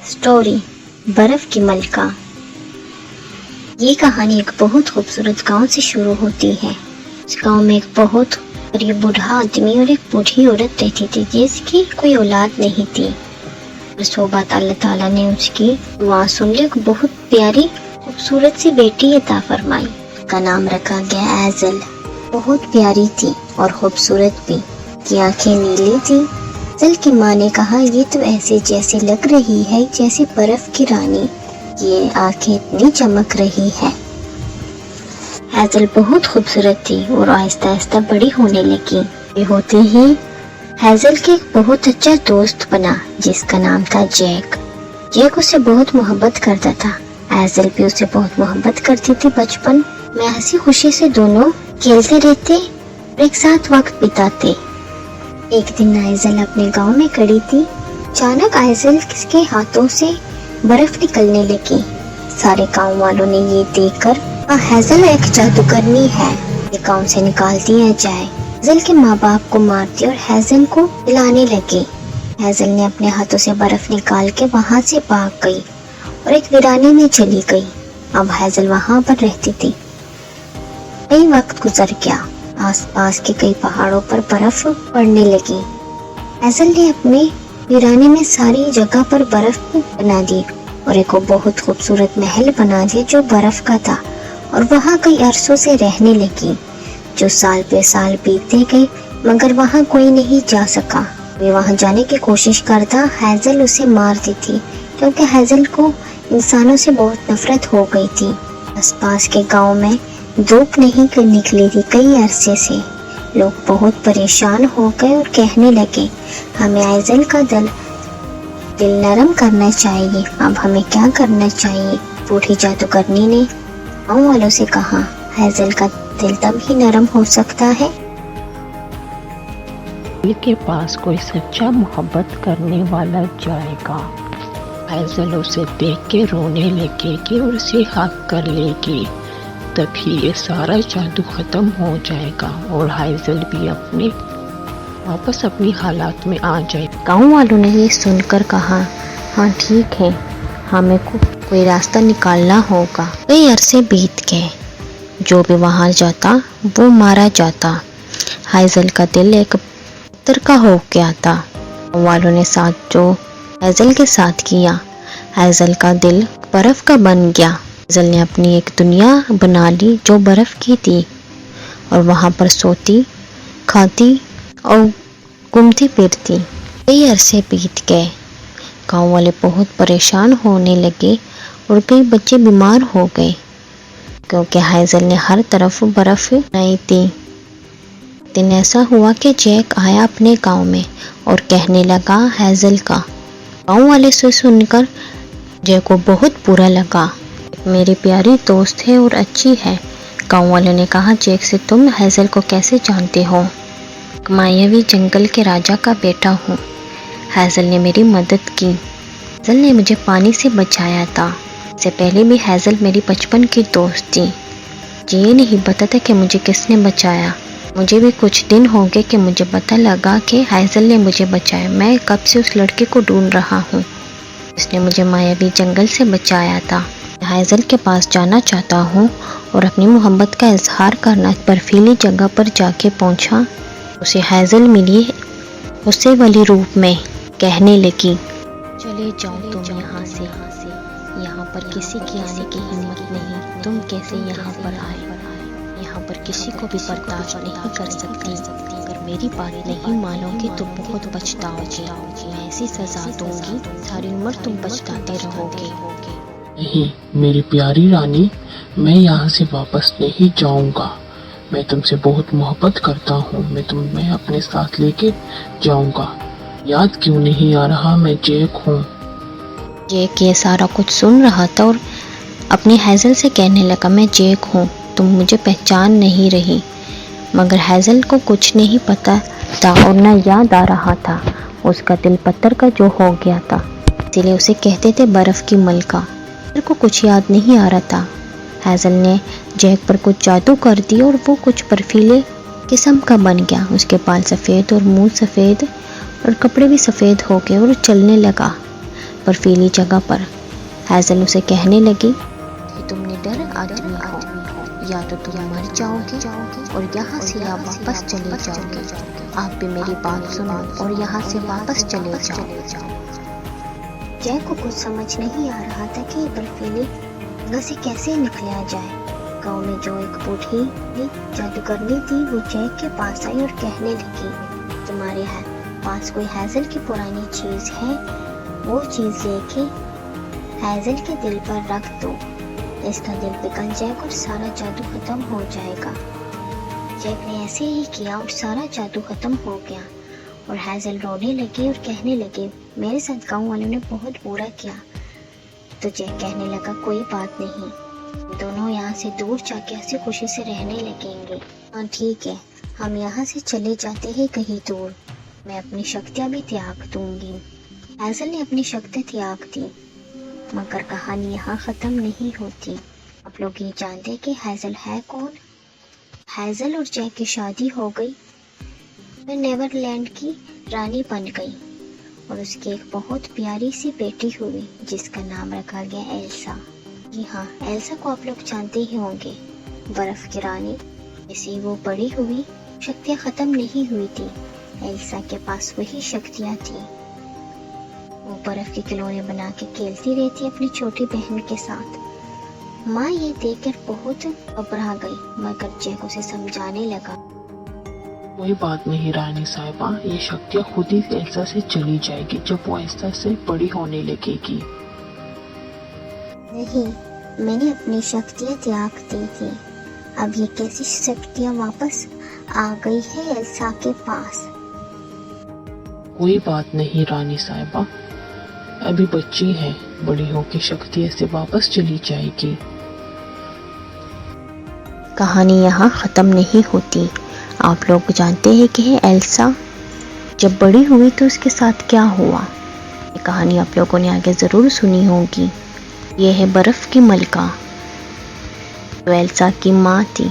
Story बर्फ की मलका। ये कहानी एक बहुत खूबसूरत गांव से शुरू होती है। उस गांव में एक बहुत गरीब बूढ़ा आदमी और एक बूढ़ी औरत रहती थी जिसकी कोई औलाद नहीं थी। बस वो बात अल्लाह ताला ने उसकी दुआ सुन ली, बहुत प्यारी खूबसूरत सी बेटी अता फरमाई। उसका नाम रखा गया एज़ल। बहुत प्यारी थी और खूबसूरत भी, की आंखें नीली थी। एज़ल की माँ ने कहा, ये तो ऐसे जैसे लग रही है जैसे बर्फ की रानी, ये आंखें इतनी चमक रही है। एज़ल बहुत खूबसूरत थी और आहिस्ता आहिस्ता बड़ी होने लगी। ये होते ही एज़ल के एक बहुत अच्छा दोस्त बना जिसका नाम था जैक। जैक उससे बहुत मोहब्बत करता था। एज़ल भी उससे बहुत मोहब्बत करती थी। बचपन में हंसी खुशी से दोनों खेलते रहते और एक साथ वक्त बिताते। एक दिन एज़ल अपने गांव में खड़ी थी। अचानक एज़ल के हाथों से बर्फ निकलने लगी। सारे गांव वालों ने ये देखकर एज़ल एक जादूगरनी है, ये गांव से निकाल दिया जाए। एज़ल के माँ बाप को मारती और एज़ल को पिलाने लगे। एज़ल ने अपने हाथों से बर्फ निकाल के वहां से भाग गई और एक वीराने में चली गई। अब एज़ल वहां पर रहती थी। कई वक्त गुजर गया। आसपास के कई पहाड़ों पर बर्फ पड़ने लगी। एज़ल ने अपने वीराने में सारी जगह पर बर्फ बना दी और एक बहुत खूबसूरत महल बना दिया जो बर्फ का था और वहाँ कई अरसों से रहने लगी। जो साल पे साल बीतते गए मगर वहाँ कोई नहीं जा सका। वे वहाँ जाने की कोशिश करता, एज़ल उसे मार दी थी क्योंकि एज़ल को इंसानों से बहुत नफरत हो गई थी। आसपास के गांव में धूप नहीं निकली थी कई अरसे से। लोग बहुत परेशान हो गए और कहने लगे, हमें एज़ल का दिल नरम करना चाहिए। अब हमें क्या करना चाहिए? बूढ़ी जादूगरनी ने गाँव वालों से कहा, एज़ल का दिल तब ही नरम हो सकता है दिल के पास कोई सच्चा मोहब्बत करने वाला जाएगा। एज़ल उसे देख के रोने लगेगी और उसे हक कर लेगी। तभी ये सारा जादू खत्म हो जाएगा और एज़ल भी वापस अपनी हालात में आ जाए। गाँव वालों ने ये सुनकर कहा, हाँ ठीक है, हमें कोई रास्ता निकालना होगा। कई अरसे बीत गए। जो भी वहां जाता वो मारा जाता। एज़ल का दिल एक पत्थर का हो गया था। गाँव वालों ने साथ जो एज़ल के साथ किया, एज़ल का दिल बर्फ का बन गया। एज़ल ने अपनी एक दुनिया बना ली जो बर्फ की थी और वहां पर सोती, खाती और घूमती फिरती। कई अरसे बीत गए। गांव वाले बहुत परेशान होने लगे और कई बच्चे बीमार हो गए क्योंकि एज़ल ने हर तरफ बर्फ बनाई थी। दिन ऐसा हुआ कि जैक आया अपने गांव में और कहने लगा एज़ल का। गांव वाले से सुनकर जैक को बहुत बुरा लगा। मेरी प्यारी दोस्त है और अच्छी है। गांव वालों ने कहा, जैक से तुम एज़ल को कैसे जानते हो? मायावी जंगल के राजा का बेटा हूँ। एज़ल ने मेरी मदद की। एज़ल ने मुझे पानी से बचाया था। इससे पहले भी एज़ल मेरी बचपन की दोस्त थी। मुझे ये नहीं पता था कि मुझे किसने बचाया। मुझे भी कुछ दिन हो गए कि मुझे पता लगा कि एज़ल ने मुझे बचाया। मैं कब से उस लड़के को ढूंढ रहा हूँ जिसने मुझे मायावी जंगल से बचाया था। एज़ल के पास जाना चाहता हूँ और अपनी मोहब्बत का इजहार करना। बर्फीली जगह पर जाके पहुँचा। उसे एज़ल मिली गुस्से वाली रूप में। कहने लगी, चले जाओ तुम यहाँ से। यहाँ पर किसी की आने की हिम्मत नहीं। तुम कैसे यहाँ पर आए? यहाँ पर किसी को भी बर्दाश्त नहीं कर सकती। अगर मेरी बात नहीं मानोगे तो बहुत पछताओगे। मैं ऐसी सजा दूंगी, सारी उम्र तुम पछताते रहोगे। नहीं मेरी प्यारी रानी, मैं यहाँ से वापस नहीं जाऊँगा। मैं तुमसे बहुत मोहब्बत करता हूँ। मैं तुम्हें अपने साथ लेके जाऊँगा। याद क्यों नहीं आ रहा, मैं जैक हूँ। जैक ये सारा कुछ सुन रहा था और अपनी एज़ल से कहने लगा, मैं जैक हूँ, तुम मुझे पहचान नहीं रही। मगर एज़ल को कुछ नहीं पता था और न याद आ रहा था। उसका दिल पत्थर का जो हो गया था, इसीलिए उसे कहते थे बर्फ की मलका। एज़ल को कुछ याद नहीं आ रहा था। एज़ल ने जैक पर कुछ जादू कर दिया और वो कुछ बर्फीले किस्म का बन गया। उसके बाल सफ़ेद और मुंह सफ़ेद और कपड़े भी सफ़ेद हो गए और चलने लगा। बर्फीली जगह पर। हैज़ल उसे कहने लगी कि तुम निडर आदमी हो, या तो तुम मर जाओगे और यहाँ से या वापस चले जाओगे। आप भी मेरी बात सुनो और यहाँ से वापस चले जाओ। जैक को कुछ समझ नहीं आ रहा था कि बर्फीली जगह से कैसे निकला जाए। गांव में जो एक बूढ़ी जादूगरनी थी वो जैक के पास आई और कहने लगी, तुम्हारे पास कोई हैज़ल की पुरानी चीज है, वो चीज लेके हैज़ल के दिल पर रख दो, इसका दिल पिघल जाएगा और सारा जादू खत्म हो जाएगा। जैक ने ऐसे ही किया और सारा जादू खत्म हो गया और हैज़ल रोने लगी और कहने लगी, मेरे साथ गांव वालों ने बहुत बुरा किया। तो जैक कहने लगा, कोई बात नहीं, दोनों यहाँ से दूर जाके हंसी खुशी से रहने लगेंगे। हाँ ठीक है, हम यहाँ से चले जाते हैं कहीं दूर, मैं अपनी शक्तियाँ भी त्याग दूंगी। हैज़ल ने अपनी शक्ति त्याग दी, मगर कहानी यहाँ खत्म नहीं होती। आप लोग ये जानते कि हैज़ल है कौन? हैज़ल और जैक की शादी हो गई, वह नेवरलैंड की रानी बन गई और उसकी एक बहुत प्यारी सी बेटी हुई जिसका नाम रखा गया एल्सा। जी हाँ, एल्सा को आप लोग जानते ही होंगे, बर्फ की रानी। जैसे वो बड़ी हुई, शक्तियाँ खत्म नहीं हुई थी, एल्सा के पास वही शक्तियाँ थी। वो बर्फ के खिलौने बना के खेलती रहती अपनी छोटी बहन के साथ। माँ ये देखकर बहुत घबरा गई, मगर जैक उसे समझाने लगा, कोई बात नहीं रानी साहिबा, ये शक्तियाँ खुद ही एल्सा से चली जाएगी जब वो एल्सा से बड़ी होने लगेगी। नहीं, मैंने अपनी शक्तियाँ त्याग दी थी, अब ये कैसी शक्तियाँ वापस आ गई है एल्सा के पास। कोई बात नहीं रानी साहिबा, अभी बच्ची है, बड़ी होकर शक्ति ऐसे वापस चली जाएगी। कहानी यहाँ खत्म नहीं होती। आप लोग जानते हैं कि एल्सा जब बड़ी हुई तो उसके साथ क्या हुआ। ये कहानी आप लोगों ने आगे ज़रूर सुनी होगी। ये है बर्फ़ की मलका, जो एल्सा की माँ थी।